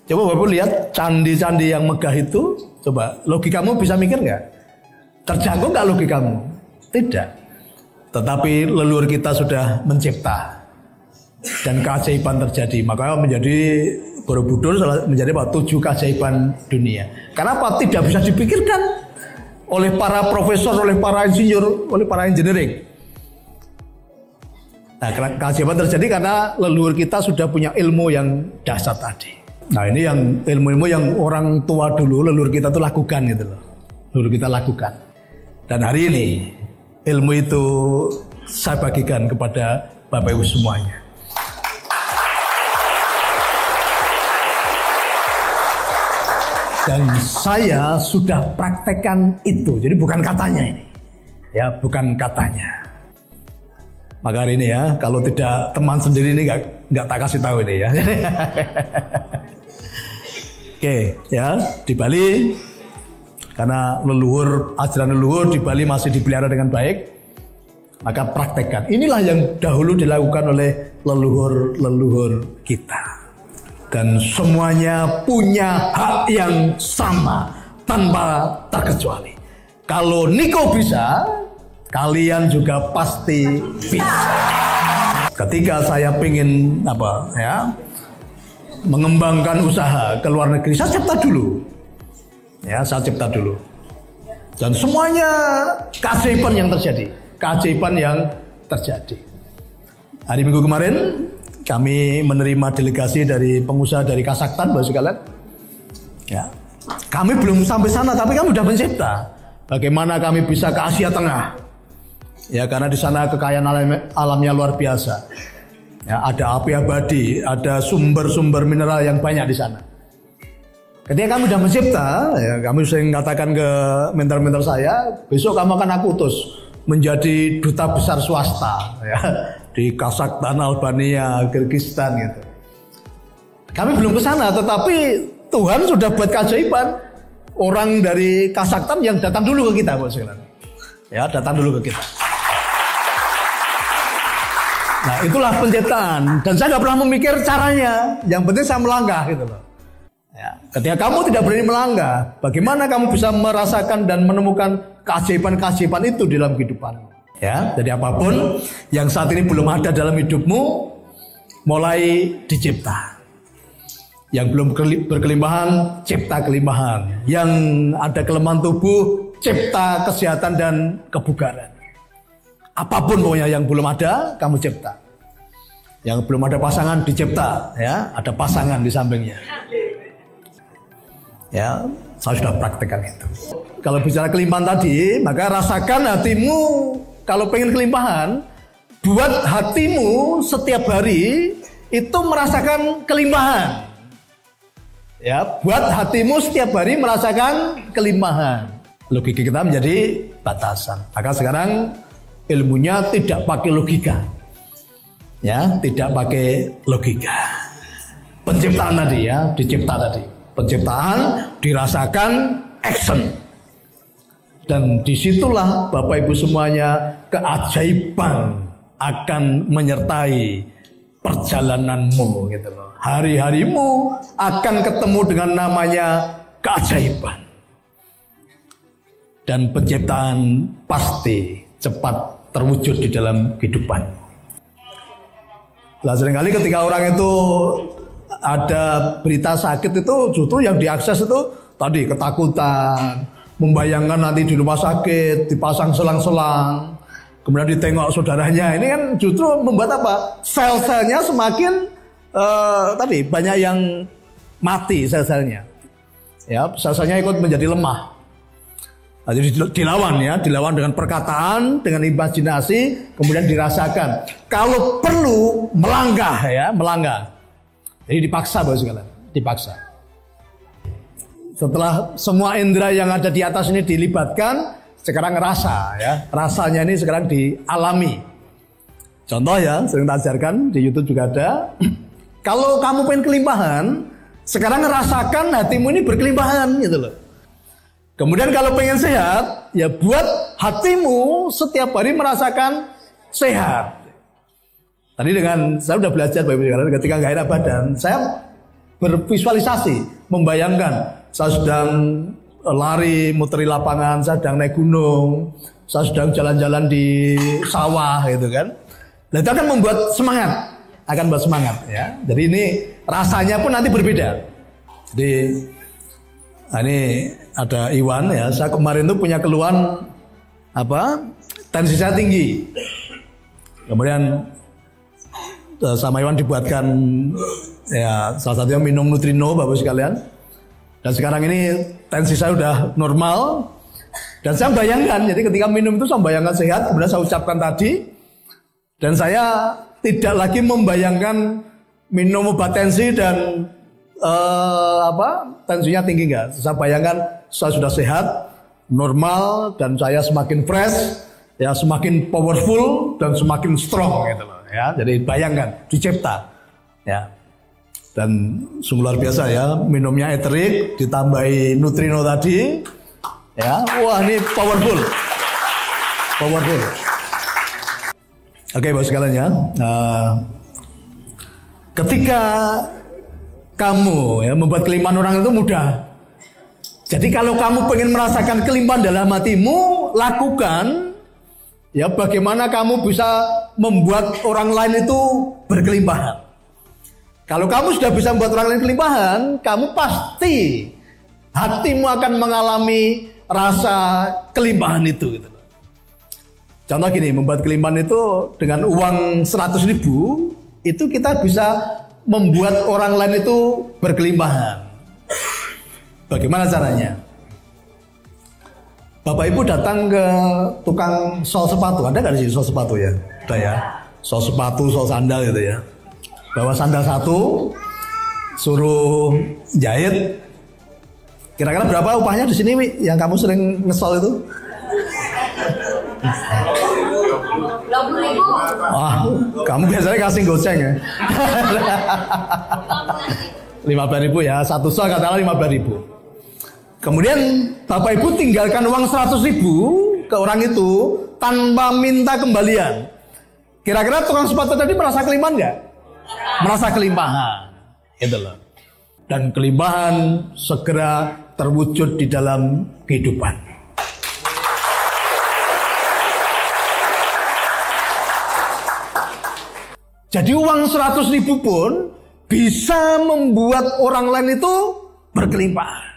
Coba Bapak lihat candi-candi yang megah itu, coba logikamu bisa mikir nggak? Terjangkau nggak logikamu? Tidak. Tetapi leluhur kita sudah mencipta dan keajaiban terjadi. Maka menjadi Borobudur menjadi 7 keajaiban dunia. Karena apa? Tidak bisa dipikirkan oleh para profesor, oleh para insinyur, oleh para engineering. Nah, keajaiban terjadi karena leluhur kita sudah punya ilmu yang dahsyat tadi. Nah, ini yang ilmu-ilmu yang orang tua dulu leluhur kita tuh lakukan gitu loh. Leluhur kita lakukan. Dan hari ini ilmu itu saya bagikan kepada Bapak Ibu semuanya. Dan saya sudah praktekkan itu. Jadi bukan katanya ini. Ya, bukan katanya. Maka hari ini ya, kalau tidak teman sendiri ini nggak tak kasih tahu ini ya. Oke, ya, di Bali karena ajaran leluhur di Bali masih dipelihara dengan baik, maka praktekkan. Inilah yang dahulu dilakukan oleh leluhur kita. Dan semuanya punya hak yang sama tanpa terkecuali. Kalau Niko bisa, kalian juga pasti bisa. Ketika saya ingin mengembangkan usaha ke luar negeri, saya cipta dulu. Ya, saya cipta dulu. Dan semuanya keajaiban yang terjadi. Hari Minggu kemarin kami menerima delegasi dari pengusaha dari Kazakhstan, Bapak sekalian. Ya, kami belum sampai sana, tapi kami sudah mencipta. Bagaimana kami bisa ke Asia Tengah? Ya, karena di sana kekayaan alamnya luar biasa. Ya, ada api abadi, ada sumber-sumber mineral yang banyak di sana. Ketika kami sudah mencipta, ya, kami sering mengatakan ke mentor-mentor saya, besok kamu akan aku utus menjadi duta besar swasta, ya, di Kazakhstan, Albania, Kyrgyzstan gitu. Kami belum ke sana, tetapi Tuhan sudah buat keajaiban. Orang dari Kazakhstan yang datang dulu ke kita, Bapak sekalian. Ya, datang dulu ke kita. Nah, itulah penciptaan. Dan saya nggak pernah memikir caranya. Yang penting saya melangkah gitu loh. Ya, ketika kamu tidak berani melangkah, bagaimana kamu bisa merasakan dan menemukan keajaiban-keajaiban itu dalam kehidupanmu? Ya, jadi apapun yang saat ini belum ada dalam hidupmu, mulai dicipta. Yang belum berkelimpahan, cipta kelimpahan. Yang ada kelemahan tubuh, cipta kesehatan dan kebugaran. Apapun pokoknya yang belum ada, kamu cipta. Yang belum ada pasangan, dicipta. Ya, ada pasangan di sampingnya. Ya, saya sudah praktekkan itu. Kalau bicara kelimpahan tadi, maka rasakan hatimu. Kalau pengen kelimpahan, buat hatimu setiap hari itu merasakan kelimpahan. Ya, buat hatimu setiap hari merasakan kelimpahan. Logika kita menjadi batasan. Maka sekarang ilmunya tidak pakai logika. Ya, tidak pakai logika. Penciptaan tadi ya, dicipta tadi. Penciptaan dirasakan action. Dan disitulah Bapak Ibu semuanya keajaiban akan menyertai perjalananmu gitu loh. Hari-harimu akan ketemu dengan namanya keajaiban. Dan penciptaan pasti cepat terwujud di dalam kehidupan. Lah seringkali ketika orang itu ada berita sakit itu justru yang diakses itu tadi ketakutan, membayangkan nanti di rumah sakit dipasang selang-selang, kemudian ditengok saudaranya. Ini kan justru membuat apa? Sel-selnya semakin tadi banyak yang mati sel-selnya. Ya, sel-selnya ikut menjadi lemah. Nah, jadi dilawan ya, dilawan dengan perkataan, dengan imajinasi, kemudian dirasakan. Kalau perlu melangkah ya, melangkah. Jadi dipaksa Bapak sekalian, dipaksa. Setelah semua indera yang ada di atas ini dilibatkan, sekarang rasa ya, rasanya ini sekarang dialami. Contoh ya, sering tak ajarkan di YouTube juga ada. Kalau kamu pengen kelimpahan, sekarang rasakan hatimu ini berkelimpahan gitu loh. Kemudian kalau pengen sehat, ya buat hatimu setiap hari merasakan sehat. Tadi saya udah belajar ketika nggak enak badan, saya bervisualisasi, membayangkan saya sedang lari muteri lapangan, saya sedang naik gunung, saya sedang jalan-jalan di sawah gitu kan. Nah, itu akan membuat semangat, ya. Jadi ini rasanya pun nanti berbeda. Jadi ini ada Iwan ya, saya kemarin tuh punya keluhan tensi saya tinggi. Kemudian sama Iwan dibuatkan ya salah satunya minum Nutrino Bapak sekalian. Dan sekarang ini tensi saya udah normal. Dan saya bayangkan, jadi ketika minum itu saya bayangkan sehat, kemudian saya ucapkan tadi. Dan saya tidak lagi membayangkan minum obat tensi dan tensinya tinggi enggak. Saya bayangkan saya sudah sehat, normal, dan saya semakin fresh, ya semakin powerful dan semakin strong gitu loh ya. Jadi bayangkan dicipta ya. Dan sungguh luar biasa ya, minumnya eterik ditambahi Nutrino tadi ya. Wah, ini powerful. Oke, Bapak sekalian ya. Ketika kamu ya membuat kelimpahan orang itu mudah. Jadi kalau kamu pengen merasakan kelimpahan dalam hatimu, lakukan ya bagaimana kamu bisa membuat orang lain itu berkelimpahan. Kalau kamu sudah bisa membuat orang lain kelimpahan, kamu pasti hatimu akan mengalami rasa kelimpahan itu gitu. Contoh gini, membuat kelimpahan itu dengan uang 100.000 itu kita bisa membuat orang lain itu berkelimpahan. Bagaimana caranya? Bapak Ibu datang ke tukang sol sepatu. Ada nggak di sini sol sepatu ya? Ada ya. Sol sepatu, sol sandal gitu ya. Bawa sandal satu, suruh jahit. Kira-kira berapa upahnya di sini, Wi? Yang kamu sering ngesol itu? 20.000. Wah, kamu biasanya kasih goceng ya? 15.000 ya, satu sol katakanlah 15.000. Kemudian Bapak Ibu tinggalkan uang 100.000 ke orang itu tanpa minta kembalian. Kira-kira tukang sepatu tadi merasa kelimpahan nggak? Merasa kelimpahan, itu loh. Dan kelimpahan segera terwujud di dalam kehidupan. Jadi uang 100.000 pun bisa membuat orang lain itu berkelimpahan.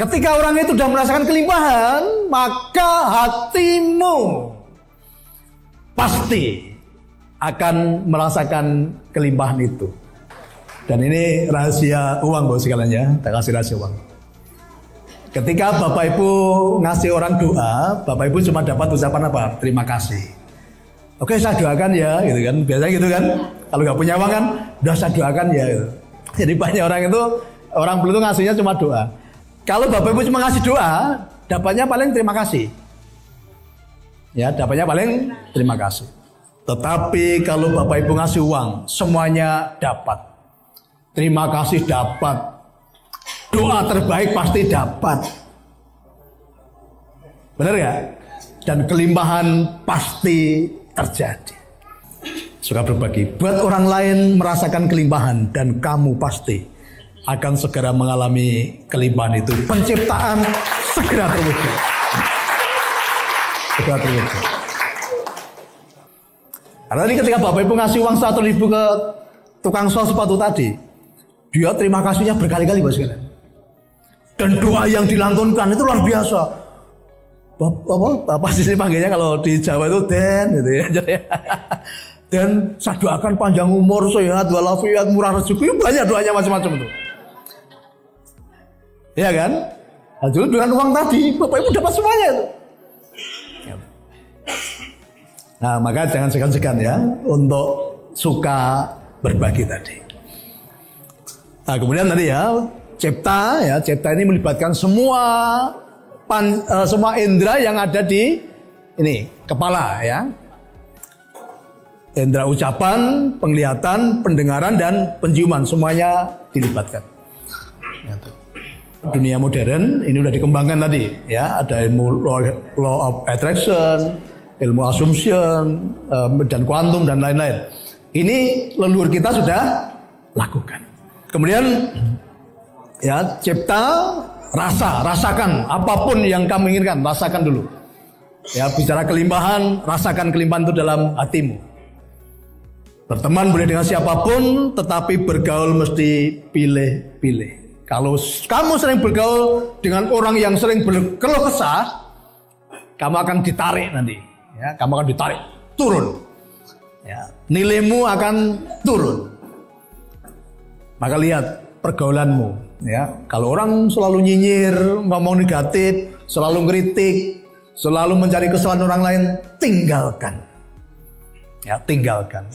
Ketika orang itu sudah merasakan kelimpahan, maka hatimu pasti akan merasakan kelimpahan itu. Dan ini rahasia uang Bapak sekalian ya, kita kasih rahasia uang. Ketika Bapak Ibu ngasih orang doa, Bapak Ibu cuma dapat ucapan apa? Terima kasih. Oke, saya doakan ya, gitu kan. Biasanya gitu kan. Kalau nggak punya uang kan, udah saya doakan ya. Gitu. Jadi banyak orang itu, orang belum itu ngasihnya cuma doa. Kalau Bapak Ibu cuma ngasih doa, dapatnya paling terima kasih. Ya, dapatnya paling terima kasih. Tetapi kalau Bapak Ibu ngasih uang, semuanya dapat. Terima kasih dapat. Doa terbaik pasti dapat. Benar ya? Dan kelimpahan pasti terjadi. Suka berbagi. Buat orang lain merasakan kelimpahan dan kamu pasti akan segera mengalami kelimpahan itu. Penciptaan segera terwujud. Segera terwujud. Karena ini ketika Bapak Ibu ngasih uang 100.000 ke tukang sol sepatu tadi, dia terima kasihnya berkali-kali Bapak sekalian. Dan doa yang dilantunkan itu luar biasa. Bapak sini panggilnya kalau di Jawa itu Den gitu ya. Dan saya doakan panjang umur, sehat, walafiat, murah rezeki. Banyak doanya macam-macam itu. Iya kan? Nah, dulu dengan uang tadi Bapak Ibu dapat semuanya itu. Nah, maka jangan segan-segan ya untuk suka berbagi tadi. Nah, kemudian tadi ya, cipta ini melibatkan semua indera yang ada di ini kepala ya. Indera ucapan, penglihatan, pendengaran dan penciuman semuanya dilibatkan. Dunia modern ini udah dikembangkan tadi ya, ada ilmu law of attraction, ilmu assumption dan kuantum dan lain-lain. Ini leluhur kita sudah lakukan. Kemudian ya, cipta, rasakan apapun yang kamu inginkan, rasakan dulu. Ya, bicara kelimpahan, rasakan kelimpahan itu dalam hatimu. Berteman boleh dengan siapapun, tetapi bergaul mesti pilih-pilih. Kalau kamu sering bergaul dengan orang yang sering berkeluh kesah, kamu akan ditarik nanti. Ya, kamu akan ditarik turun. Ya, nilaimu akan turun. Maka lihat pergaulanmu. Ya, kalau orang selalu nyinyir, ngomong negatif, selalu ngeritik, selalu mencari kesalahan orang lain, tinggalkan. Ya, tinggalkan.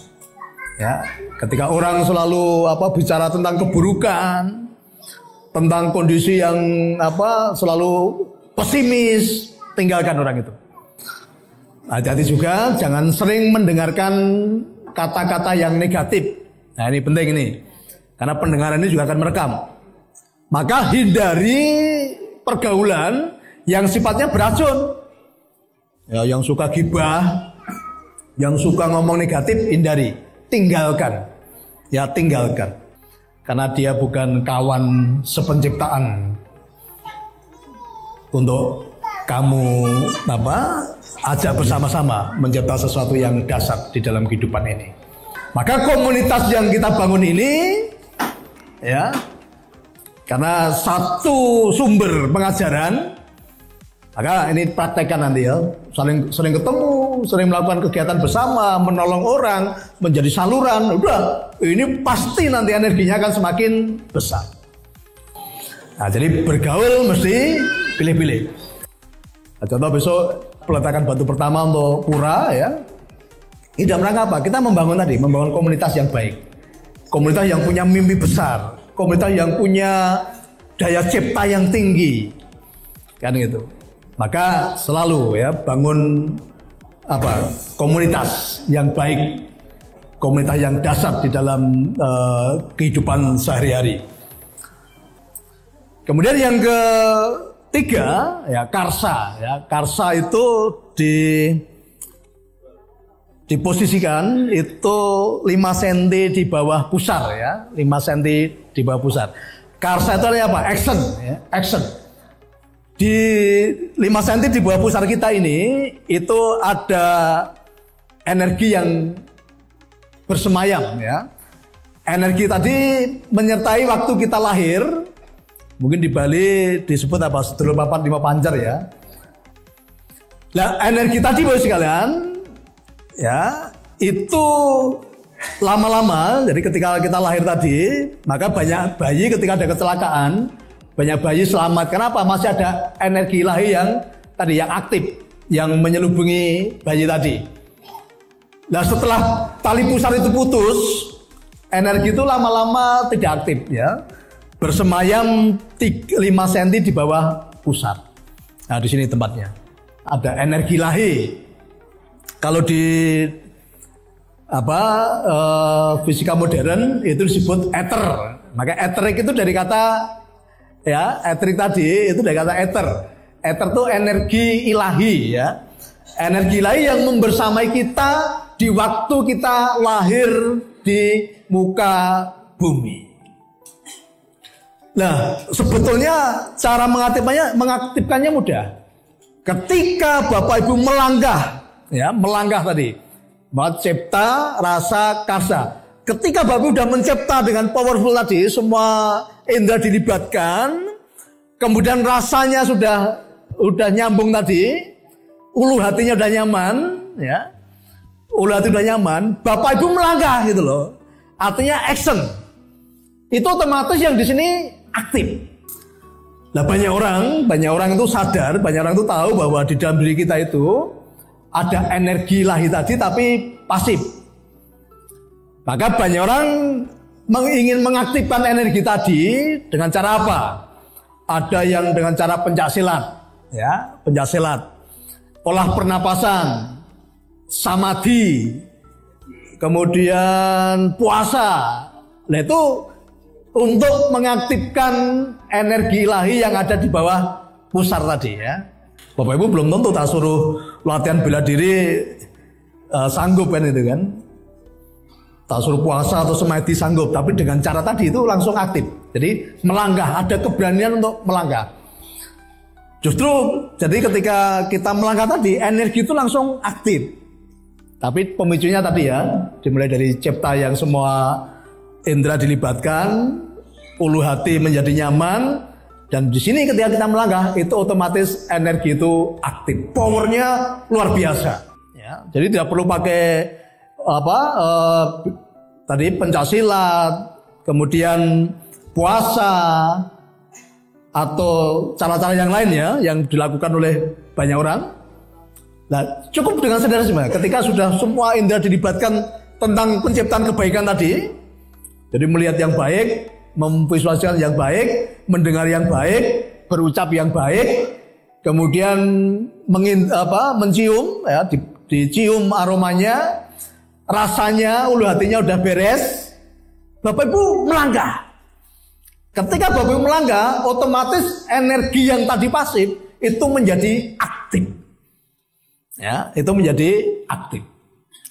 Ya, ketika orang selalu bicara tentang keburukan, tentang kondisi yang selalu pesimis, tinggalkan orang itu. Hati-hati juga, jangan sering mendengarkan kata-kata yang negatif. Nah, ini penting ini. Karena pendengaran ini juga akan merekam. Maka hindari pergaulan yang sifatnya beracun. Ya, yang suka gibah, yang suka ngomong negatif, hindari. Tinggalkan. Ya, tinggalkan. Karena dia bukan kawan sepenciptaan untuk kamu ajak bersama-sama mencipta sesuatu yang dasar di dalam kehidupan ini. Maka komunitas yang kita bangun ini, ya, karena satu sumber pengajaran, maka ini praktekkan nanti ya, sering ketemu, sering melakukan kegiatan bersama, menolong orang, menjadi saluran, udah, ini pasti nanti energinya akan semakin besar. Nah, jadi bergaul mesti pilih-pilih. Nah, contoh besok peletakan batu pertama untuk pura, ya, ini dalam rangka apa? Kita membangun komunitas yang baik, komunitas yang punya mimpi besar, komunitas yang punya daya cipta yang tinggi, kan gitu. Maka selalu ya bangun komunitas yang baik, komunitas yang dasar di dalam kehidupan sehari-hari. Kemudian yang ketiga ya karsa. Ya, karsa itu diposisikan itu 5 cm di bawah pusar ya, 5 cm di bawah pusar. Karsa itu apa? Action, ya, action. Di 5 cm di bawah pusar kita ini itu ada energi yang bersemayam ya. Energi tadi menyertai waktu kita lahir. Mungkin di Bali disebut sedulur papat 5 pancer ya. Nah, energi tadi Bapak sekalian ya, itu lama-lama, jadi ketika kita lahir tadi, maka banyak bayi ketika ada kecelakaan, banyak bayi selamat. Kenapa? Masih ada energi ilahi yang tadi yang aktif, yang menyelubungi bayi tadi. Nah, setelah tali pusar itu putus, energi itu lama-lama tidak aktif ya. Bersemayam 5 cm di bawah pusar. Nah, di sini tempatnya. Ada energi ilahi. Kalau di fisika modern itu disebut ether. Maka eterik itu dari kata ya, eterik tadi itu dari kata ether. Ether itu energi ilahi ya. Energi ilahi yang membersamai kita di waktu kita lahir di muka bumi. Nah, sebetulnya cara mengaktifkannya mudah. Ketika Bapak Ibu melangkah tadi, cipta, rasa, karsa. Ketika Bapak Ibu sudah mencipta dengan powerful tadi, semua indera dilibatkan, kemudian rasanya sudah nyambung tadi, ulu hatinya udah nyaman, ya, ulu hati udah nyaman, Bapak Ibu melangkah gitu loh. Artinya action. Itu otomatis yang di sini aktif. Nah, banyak orang itu sadar, banyak orang itu tahu bahwa di dalam diri kita itu ada energi ilahi tadi tapi pasif. Maka banyak orang ingin mengaktifkan energi tadi dengan cara apa? Ada yang dengan cara pencaksilat, ya, pencaksilat, olah pernapasan, samadhi, kemudian puasa. Nah, itu untuk mengaktifkan energi ilahi yang ada di bawah pusar tadi ya. Bapak Ibu belum tentu tak suruh latihan bela diri sanggup kan itu kan. tak suruh puasa atau semedi sanggup, tapi dengan cara tadi itu langsung aktif. Jadi melangkah, ada keberanian untuk melangkah. Justru jadi ketika kita melangkah tadi, energi itu langsung aktif. Tapi pemicunya tadi ya, dimulai dari cipta yang semua indera dilibatkan, ulu hati menjadi nyaman, dan di sini ketika kita melangkah itu otomatis energi itu aktif, powernya luar biasa. Ya, jadi tidak perlu pakai tadi pencaksilat, kemudian puasa atau cara-cara yang lain ya yang dilakukan oleh banyak orang. Nah, cukup dengan saudara semua. Ketika sudah semua indera dilibatkan tentang penciptaan kebaikan tadi, jadi melihat yang baik, memvisualisasikan yang baik, mendengar yang baik, berucap yang baik, kemudian mencium, ya, dicium aromanya, rasanya, ulu hatinya udah beres, Bapak Ibu melangkah. Ketika Bapak Ibu melangkah, otomatis energi yang tadi pasif itu menjadi aktif. Ya, itu menjadi aktif.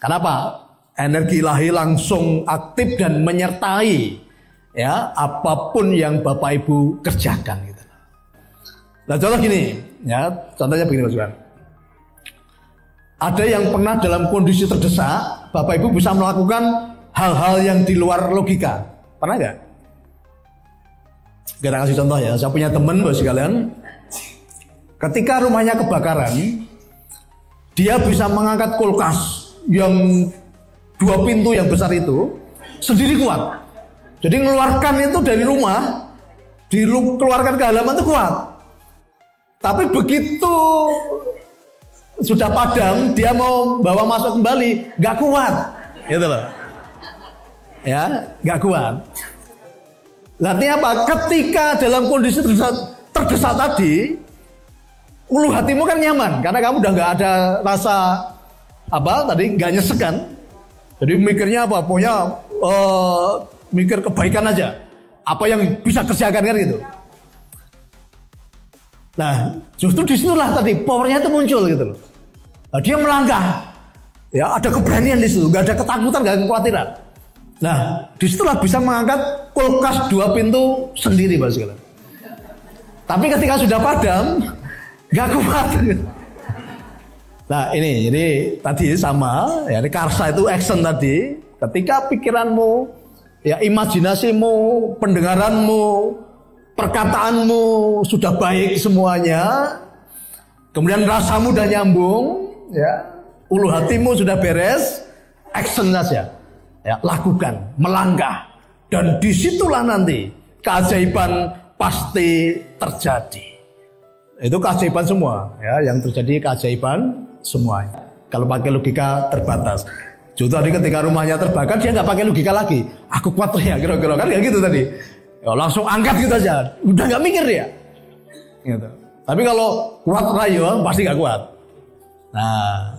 Kenapa? Energi ilahi langsung aktif dan menyertai ya apapun yang Bapak Ibu kerjakan gitu. Nah, contoh gini, ya, contohnya begini Mas Tuhan. Ada yang pernah dalam kondisi terdesak, Bapak Ibu bisa melakukan hal-hal yang di luar logika. Pernah nggak? Kita kasih contoh ya. Saya punya teman Bapak sekalian, ketika rumahnya kebakaran, dia bisa mengangkat kulkas yang 2 pintu yang besar itu sendiri kuat. Jadi mengeluarkan itu dari rumah, dikeluarkan ke halaman itu kuat. Tapi begitu sudah padam, dia mau bawa masuk kembali, nggak kuat, gitu loh. Ya, nggak kuat. Artinya apa? Ketika dalam kondisi terdesak tadi, ulu hatimu kan nyaman karena kamu udah nggak ada rasa nggak nyesek kan. Jadi mikirnya apa? Pokoknya mikir kebaikan aja. Apa yang bisa kerjakan kan gitu. Nah, justru disitulah tadi powernya itu muncul gitu loh. Nah, dia melangkah. Ya, ada keberanian di situ, nggak ada ketakutan, nggak ada kekhawatiran. Nah, disitulah bisa mengangkat kulkas 2 pintu sendiri, Pak sekalian. Tapi ketika sudah padam, nggak kuat. Nah, ini jadi tadi sama, ya, ini karsa itu action tadi. Ketika pikiranmu, ya, imajinasimu, pendengaranmu, perkataanmu sudah baik semuanya, kemudian rasamu udah nyambung, ya, ulu hatimu sudah beres, action saja, ya, lakukan, melangkah, dan disitulah nanti keajaiban pasti terjadi. Itu keajaiban semua, ya, yang terjadi keajaiban semua. Kalau pakai logika terbatas. Justru tadi ketika rumahnya terbakar, dia nggak pakai logika lagi. Aku kuat ya, kira-kira kan kayak gitu tadi. Ya, langsung angkat gitu aja, udah nggak mikir dia. Gitu. Tapi kalau kuat rayu, pasti nggak kuat. Nah,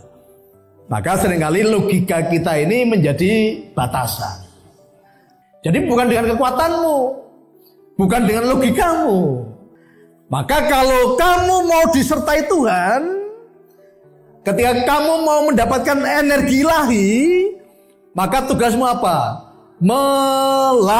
maka seringkali logika kita ini menjadi batasan. Jadi bukan dengan kekuatanmu, bukan dengan logikamu. Maka kalau kamu mau disertai Tuhan, ketika kamu mau mendapatkan energi ilahi, maka tugasmu apa? Melangkah.